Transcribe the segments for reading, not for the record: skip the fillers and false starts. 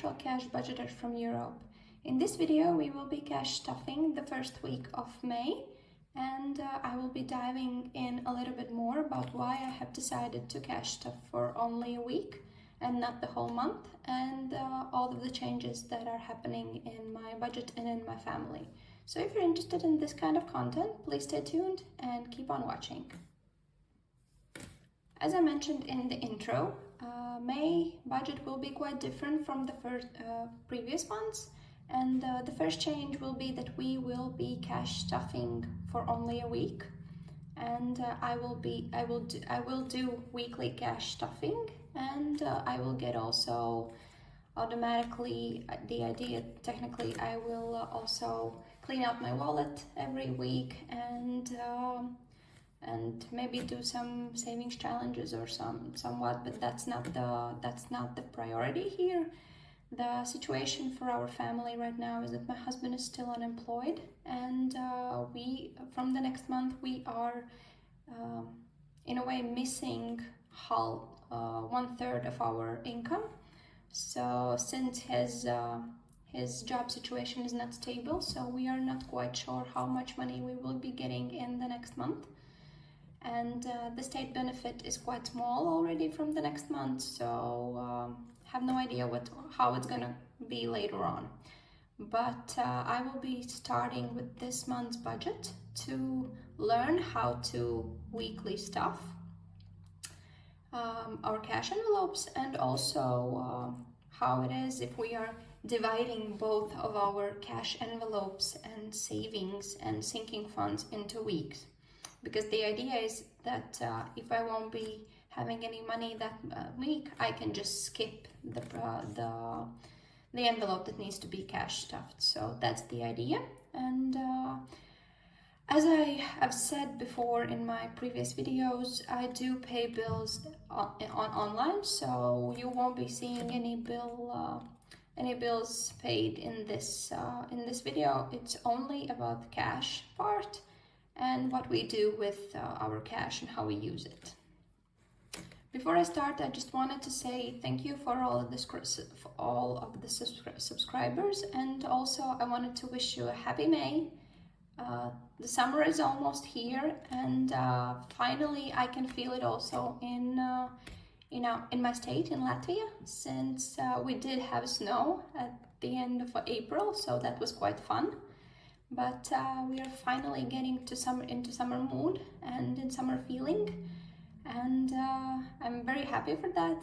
partial cash budgeted from Europe. In this video, we will be cash stuffing the first week of May, and I will be diving in a little bit more about why I have decided to cash stuff for only a week and not the whole month, and all of the changes that are happening in my budget and in my family. So if you're interested in this kind of content, please stay tuned and keep on watching. As I mentioned in the intro, May budget will be quite different from the previous months, and the first change will be that we will be cash stuffing for only a week, and I will do weekly cash stuffing, and I will get also automatically the idea. Technically, I will also clean out my wallet every week and maybe do some savings challenges or somewhat, but that's not the priority here. The situation for our family right now is that my husband is still unemployed, and we from the next month we are in a way missing 1/3 of our income. So since his job situation is not stable, so we are not quite sure how much money we will be getting in the next month. And the state benefit is quite small already from the next month, so have no idea how it's gonna be later on. But I will be starting with this month's budget to learn how to weekly stuff our cash envelopes, and also how it is if we are dividing both of our cash envelopes and savings and sinking funds into weeks. Because the idea is that if I won't be having any money that week, I can just skip the envelope that needs to be cash stuffed. So that's the idea. And as I have said before in my previous videos, I do pay bills online, so you won't be seeing any bills paid in this video. It's only about the cash part and what we do with our cash and how we use it. Before I start, I just wanted to say thank you for all of the subscribers, and also I wanted to wish you a happy May. The summer is almost here, and finally I can feel it also in my state, in Latvia, since we did have snow at the end of April, so that was quite fun. But we are finally getting into summer mood and in summer feeling, and I'm very happy for that.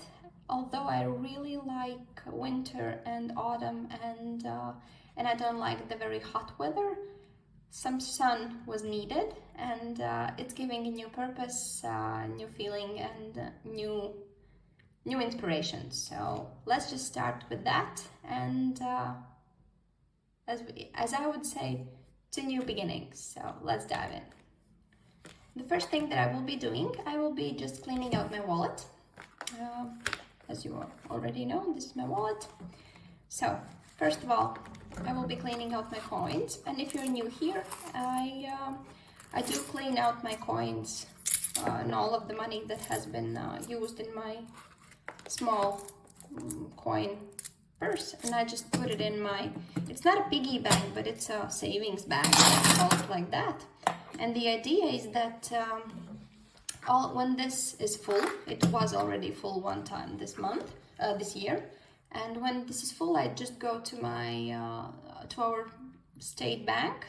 Although I really like winter and autumn, and I don't like the very hot weather, some sun was needed, and it's giving a new purpose, new feeling, and new inspiration. So let's just start with that, and as I would say, to new beginnings. So let's dive in. The first thing that I will be doing, I will be just cleaning out my wallet. As you already know, this is my wallet. So first of all, I will be cleaning out my coins. And if you're new here, I do clean out my coins and all of the money that has been used in my small coin purse, and I just put it in it's not a piggy bank, but it's a savings bag, I call it like that. And the idea is that when this is full, it was already full one time this year, and when this is full, I just go to our state bank,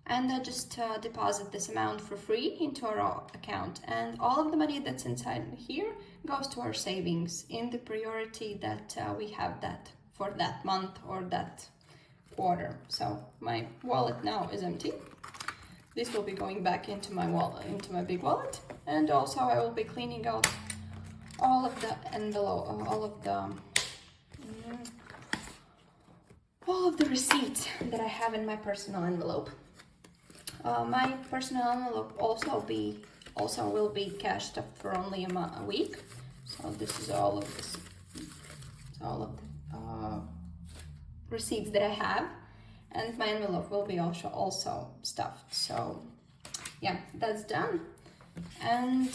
and I just deposit this amount for free into our account, and all of the money that's inside here goes to our savings in the priority that we have that for that month or that quarter. So my wallet now is empty. This will be going back into my wallet, into my big wallet, and also I will be cleaning out all of the envelope, all of the receipts that I have in my personal envelope. My personal envelope also will be cash stuffed for only a week. So this is all of the receipts that I have, and my envelope will be also stuffed. So yeah, that's done. And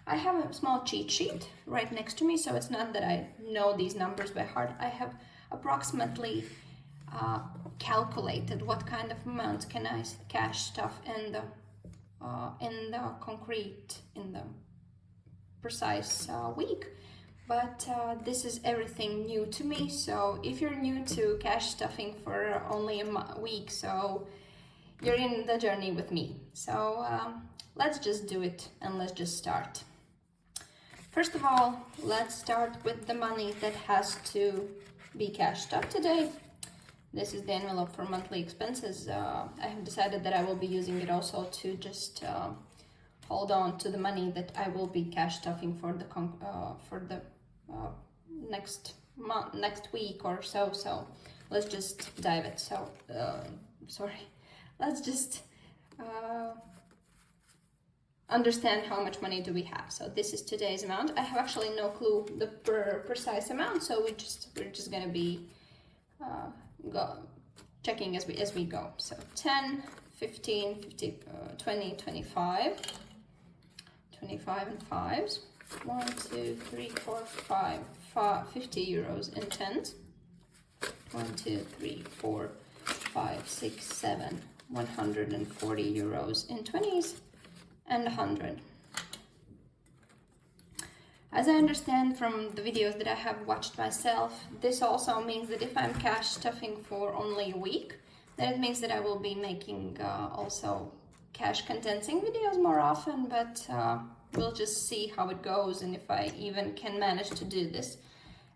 I have a small cheat sheet right next to me, so it's not that I know these numbers by heart. I have approximately calculated what kind of amount can I cash stuff in the concrete, in the precise week. But this is everything new to me, so if you're new to cash stuffing for only a week, so you're in the journey with me. So let's just do it and let's just start. First of all, let's start with the money that has to be cashed up today. This is the envelope for monthly expenses. I have decided that I will be using it also to just hold on to the money that I will be cash stuffing for the next week or so. So let's just dive it. So let's just understand how much money do we have. So this is today's amount. I have actually no clue the precise amount, so we're just gonna be checking as we go. So 10, 15, 50, 20, 25, 25 and 5s. 1, 2, 3, 4, 5, 50 euros in 10s. 1, 2, 3, 4, 5, 6, 7, 140 euros in 20s and 100. As I understand from the videos that I have watched myself, this also means that if I'm cash stuffing for only a week, then it means that I will be making also cash condensing videos more often, but we'll just see how it goes and if I even can manage to do this.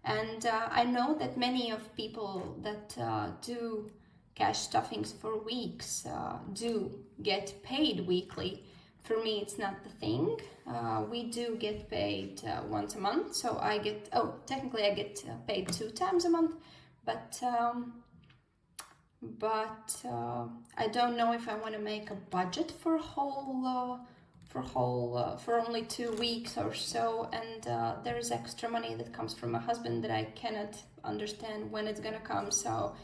And I know that many of people that do cash stuffings for weeks do get paid weekly. For me, it's not the thing. We do get paid once a month, so technically I get paid 2 times a month, but I don't know if I want to make a budget for only 2 weeks or so, and there is extra money that comes from my husband that I cannot understand when it's gonna come, so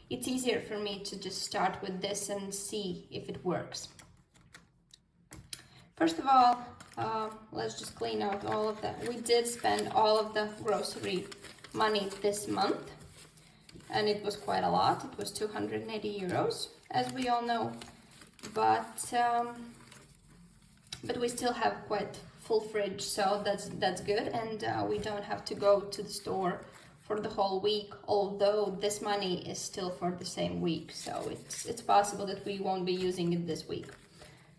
it's easier for me to just start with this and see if it works. First of all, let's just clean out all of that. We did spend all of the grocery money this month, and it was quite a lot. It was 280 euros, as we all know, but we still have quite full fridge, so that's good, and we don't have to go to the store for the whole week, although this money is still for the same week, so it's possible that we won't be using it this week.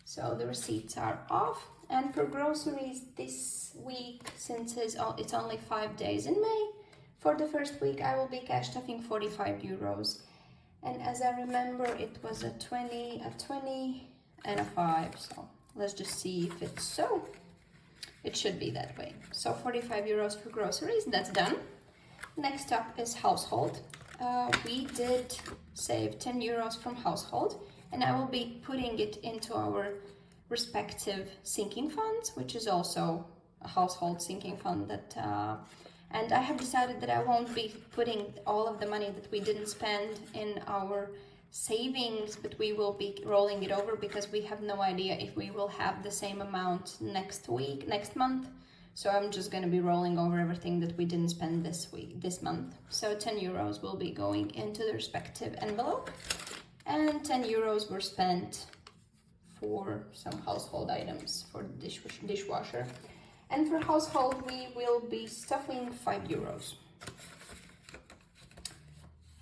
So the receipts are off, and for groceries this week, since it's only 5 days in May, for the first week I will be cash stuffing 45 euros. And as I remember, it was a 20, and a 5, so let's just see if it's so. It should be that way. So 45 euros for groceries, that's done. Next up is household. We did save 10 euros from household, and I will be putting it into our respective sinking funds, which is also a household sinking fund that and I have decided that I won't be putting all of the money that we didn't spend in our savings, but we will be rolling it over because we have no idea if we will have the same amount next month. So I'm just going to be rolling over everything that we didn't spend this month. So 10 euros will be going into the respective envelope, and 10 euros were spent for some household items for the dishwasher. And for household, we will be stuffing 5 euros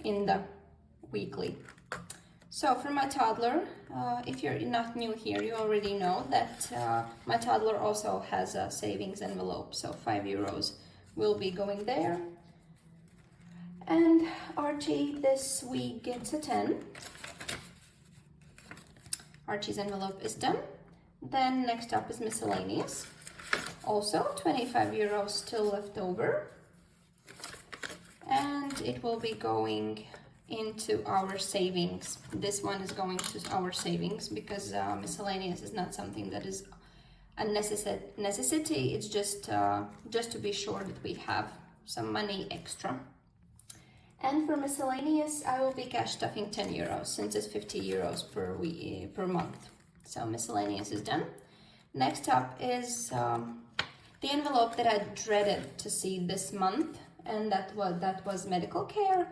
in the weekly. So for my toddler, if you're not new here, you already know that my toddler also has a savings envelope, so 5 euros will be going there. And Archie this week gets a 10. Archie's envelope is done. Then next up is miscellaneous. Also 25 euros still left over. And it will be going into our savings. This one is going to our savings because miscellaneous is not something that is a necessity. It's just to be sure that we have some money extra. And for miscellaneous, I will be cash stuffing 10 euros since it's 50 euros per month. So miscellaneous is done. Next up is The envelope that I dreaded to see this month, and that was medical care,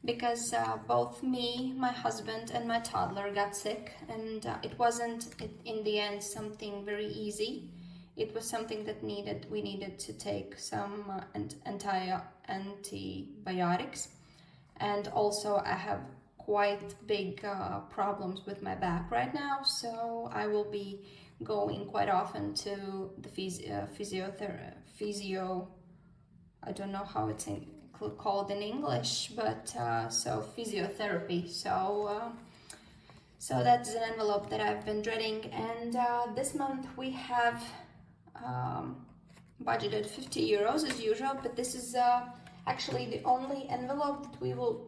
because both me, my husband, and my toddler got sick, and it wasn't in the end something very easy. It was something that we needed to take some antibiotics, and also I have quite big problems with my back right now, so I will be going quite often to the physio. I don't know how it's called in English, but so physiotherapy. So that's an envelope that I've been dreading, and this month we have budgeted 50 euros as usual, but this is actually the only envelope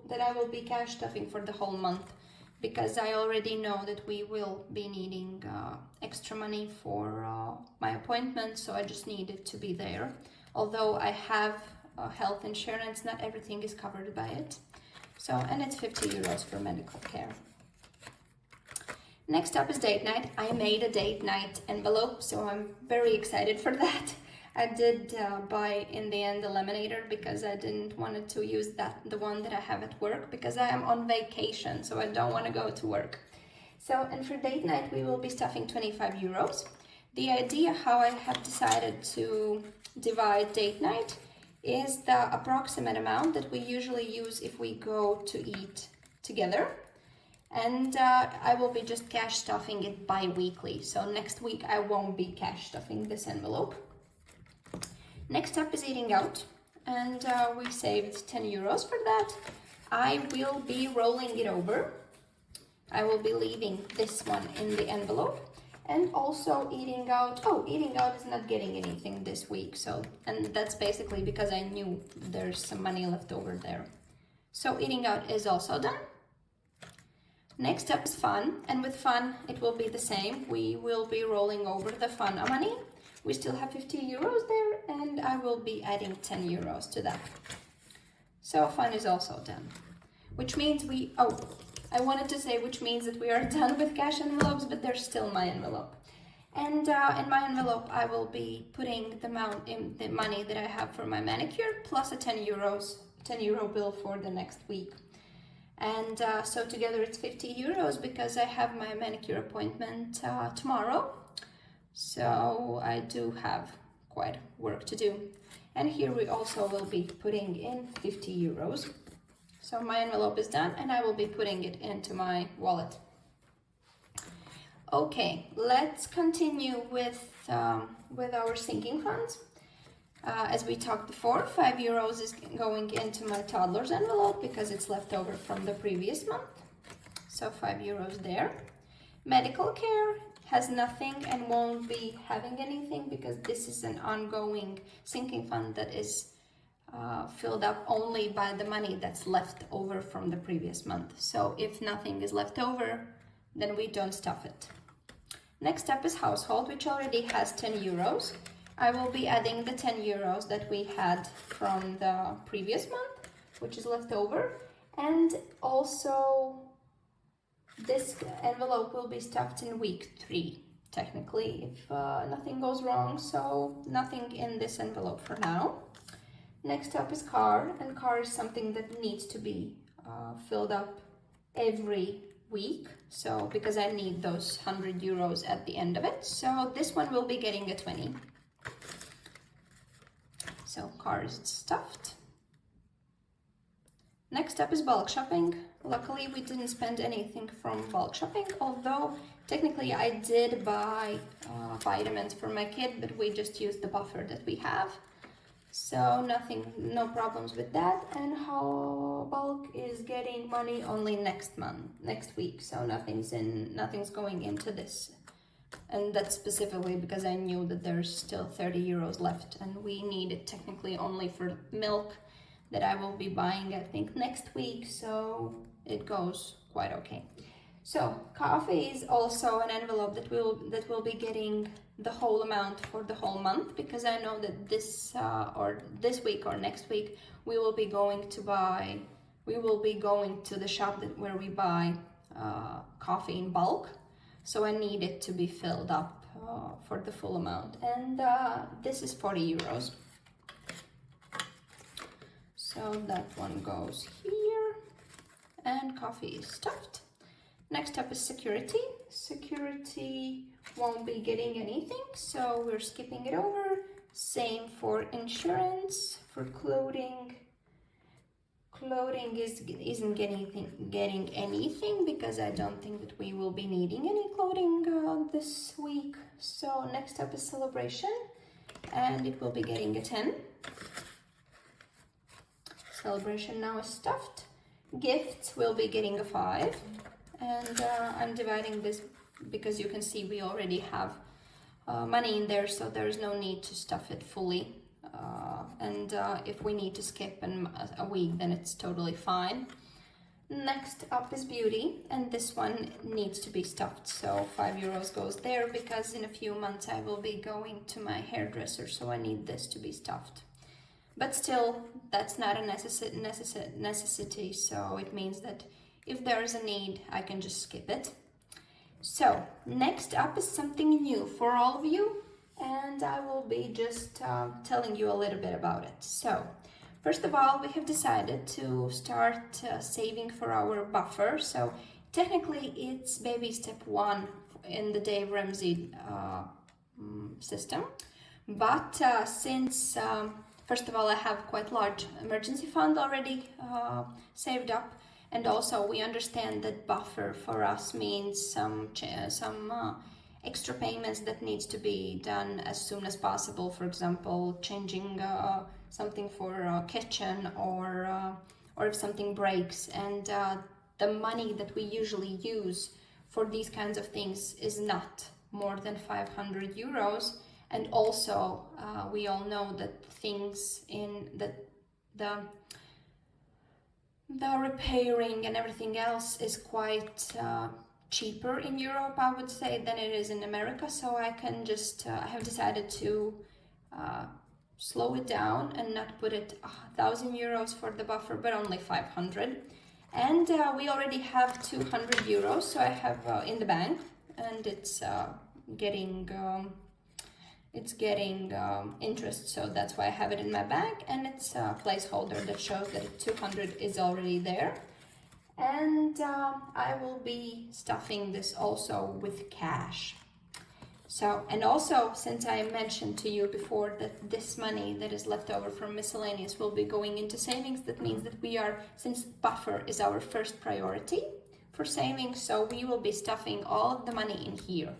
that I will be cash stuffing for the whole month, because I already know that we will be needing extra money for my appointment, so I just need it to be there. Although I have health insurance, not everything is covered by it. So, and it's 50 euros for medical care. Next up is date night. I made a date night envelope, so I'm very excited for that. I did buy in the end a laminator because I didn't want to use the one that I have at work, because I am on vacation, so I don't want to go to work. So, and for date night we will be stuffing 25 euros. The idea how I have decided to divide date night is the approximate amount that we usually use if we go to eat together. And I will be just cash stuffing it bi-weekly. So next week I won't be cash stuffing this envelope. Next up is eating out, and we saved 10 euros for that. I will be rolling it over. I will be leaving this one in the envelope, and also eating out. Oh, eating out is not getting anything this week, so, and that's basically because I knew there's some money left over there. So eating out is also done. Next up is fun, and with fun it will be the same. We will be rolling over the fun money. We still have 50 euros there, and I will be adding 10 euros to that. So fun is also done, which means I wanted to say which means that we are done with cash envelopes, but there's still my envelope. And in my envelope I will be putting the money that I have for my manicure, plus a 10 euro bill for the next week. And so together it's 50 euros because I have my manicure appointment tomorrow. So I do have quite work to do. And here we also will be putting in 50 euros. So my envelope is done, and I will be putting it into my wallet. Okay, let's continue with our sinking funds. As we talked before, 5 euros is going into my toddler's envelope because it's left over from the previous month. So 5 euros there. Medical care has nothing and won't be having anything because this is an ongoing sinking fund that is filled up only by the money that's left over from the previous month. So if nothing is left over, then we don't stuff it. Next up is household, which already has 10 euros. I will be adding the 10 euros that we had from the previous month, which is left over. And also this envelope will be stuffed in week 3, technically, if nothing goes wrong. So nothing in this envelope for now. Next up is car, and car is something that needs to be filled up every week. So because I need those 100 euros at the end of it. So this one will be getting a 20. So car is stuffed. Next up is bulk shopping. Luckily we didn't spend anything from bulk shopping, although technically I did buy vitamins for my kid, but we just used the buffer that we have. So no problems with that. And how bulk is getting money only next week. So nothing's going into this. And that's specifically because I knew that there's still 30 euros left, and we need it technically only for milk that I will be buying, I think, next week. So it goes quite okay. So coffee is also an envelope that will be getting the whole amount for the whole month, because I know that this week or next week we will be going to the shop where we buy coffee in bulk. So I need it to be filled up for the full amount, and this is 40 euros. So that one goes here, and coffee is stuffed. Next up is security. Security won't be getting anything, so we're skipping it over. Same for insurance. For clothing, isn't getting anything because I don't think that we will be needing any clothing this week. So next up is celebration, and it will be getting a 10. Celebration now is stuffed. Gifts will be getting a 5, and I'm dividing this because you can see we already have money in there, so there's no need to stuff it fully. And if we need to skip a week, then it's totally fine. Next up is beauty, and this one needs to be stuffed, so 5 euros goes there because in a few months I will be going to my hairdresser, so I need this to be stuffed. But still, that's not a necessity, so it means that if there is a need, I can just skip it. So next up is something new for all of you, and I will be just telling you a little bit about it. So first of all, we have decided to start saving for our buffer. So technically it's baby step 1 in the Dave Ramsey system, but since first of all, I have quite large emergency fund already saved up, and also we understand that buffer for us means some extra payments that needs to be done as soon as possible. For example, changing something for a kitchen, or if something breaks. And the money that we usually use for these kinds of things is not more than 500 euros. And also, we all know that things in the repairing and everything else is quite cheaper in Europe, I would say, than it is in America. So I can just, I have decided to slow it down and not put it 1,000 euros for the buffer, but only 500. And we already have 200 euros, so I have in the bank, and it's getting interest, so that's why I have it in my bank, and it's a placeholder that shows that 200 is already there. And I will be stuffing this also with cash. So, and also, since I mentioned to you before that this money that is left over from miscellaneous will be going into savings, that means that we are, since buffer is our first priority for savings, so we will be stuffing all of the money in here.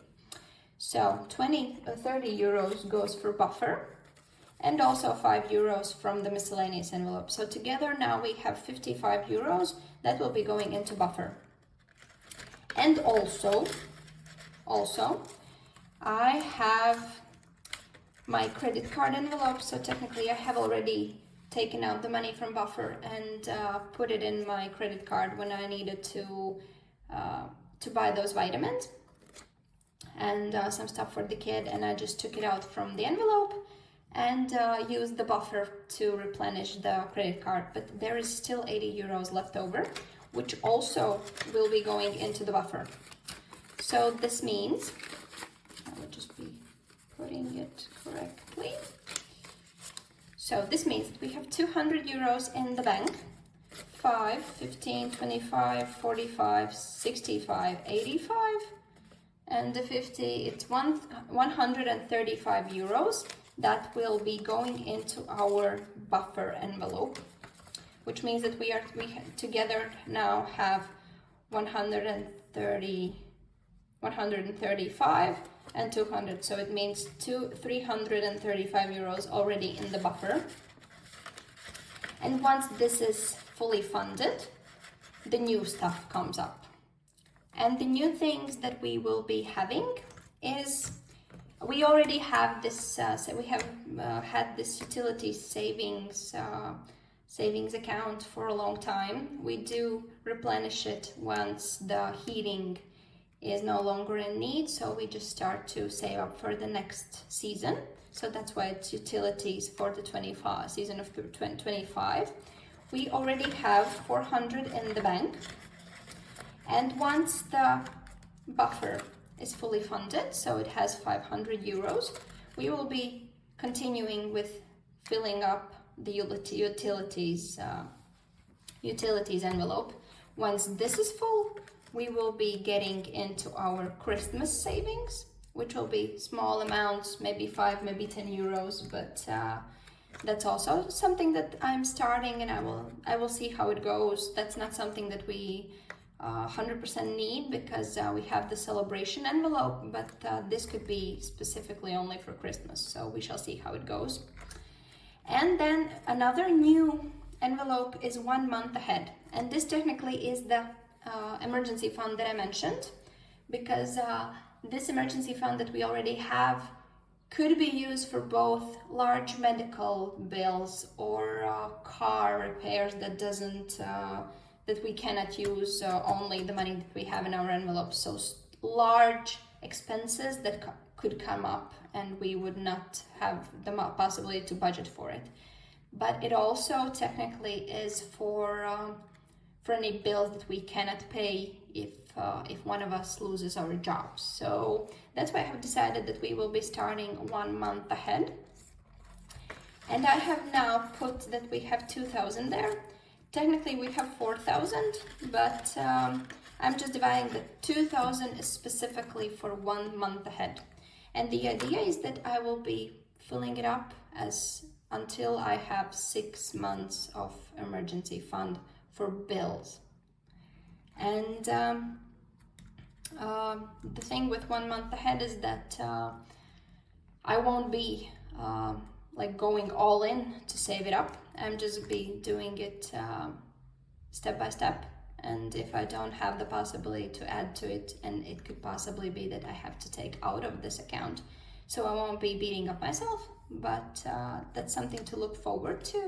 So 20 or 30 euros goes for buffer, and also 5 euros from the miscellaneous envelope. So together now we have 55 euros that will be going into buffer. And also I have my credit card envelope, so technically I have already taken out the money from buffer and put it in my credit card when I needed to buy those vitamins and some stuff for the kid, and I just took it out from the envelope and used the buffer to replenish the credit card. But there is still 80 euros left over, which also will be going into the buffer. So this means, I will just be putting it correctly. So this means that we have 200 euros in the bank. 5, 15, 25, 45, 65, 85. And the 50, it's 135 euros that will be going into our buffer envelope, which means that we together now have 135 and 200, so it means 335 euros already in the buffer. And once this is fully funded, the new stuff comes up. And the new things that we will be having is, we already have this, so we have had this utility savings account for a long time. We do replenish it once the heating is no longer in need, so we just start to save up for the next season. So that's why it's utilities for the season of 2025. We already have 400 in the bank. And once the buffer is fully funded, so it has 500 euros. We will be continuing with filling up the utilities envelope. Once this is full, we will be getting into our Christmas savings, which will be small amounts, maybe 5, maybe 10 euros, but that's also something that I'm starting, and I will see how it goes. That's not something that we 100% need, because we have the celebration envelope, but this could be specifically only for Christmas, so we shall see how it goes. And then another new envelope is 1 month ahead, and this technically is the emergency fund that I mentioned, because this emergency fund that we already have could be used for both large medical bills or car repairs that we cannot use only the money that we have in our envelope. So large expenses that could come up and we would not have the possibility to budget for it. But it also technically is for any bills that we cannot pay if one of us loses our jobs. So that's why I have decided that we will be starting 1 month ahead. And I have now put that we have 2,000 there. Technically we have 4,000, but I'm just dividing the 2,000 is specifically for 1 month ahead. And the idea is that I will be filling it up until I have 6 months of emergency fund for bills. And the thing with 1 month ahead is that I won't be like going all in to save it up. I'm just be doing it step by step, and if I don't have the possibility to add to it, and it could possibly be that I have to take out of this account, so I won't be beating up myself, but that's something to look forward to.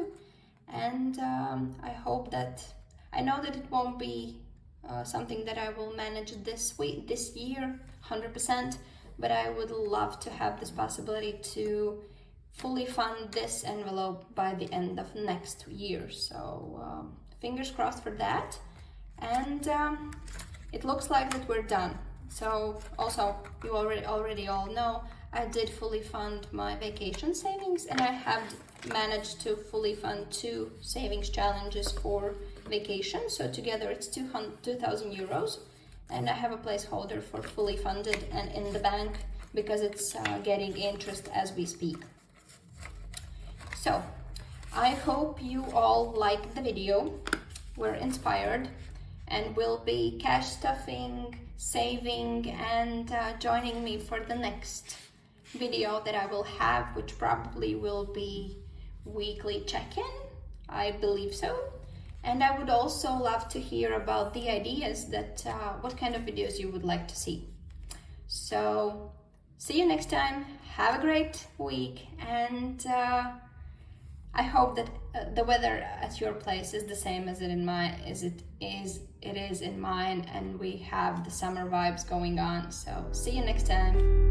And I hope that, I know that it won't be something that I will manage this year 100%, but I would love to have this possibility to fully fund this envelope by the end of next year. So fingers crossed for that. And it looks like that we're done. So also, you already all know, I did fully fund my vacation savings, and I have managed to fully fund 2 savings challenges for vacation. So together it's 2,000 euros, and I have a placeholder for fully funded and in the bank, because it's getting interest as we speak. So I hope you all liked the video, were inspired, and will be cash stuffing, saving, and joining me for the next video that I will have, which probably will be weekly check-in, I believe so. And I would also love to hear about the ideas that what kind of videos you would like to see. So see you next time, have a great week, and I hope that the weather at your place is the same as it is in mine, and we have the summer vibes going on. So see you next time.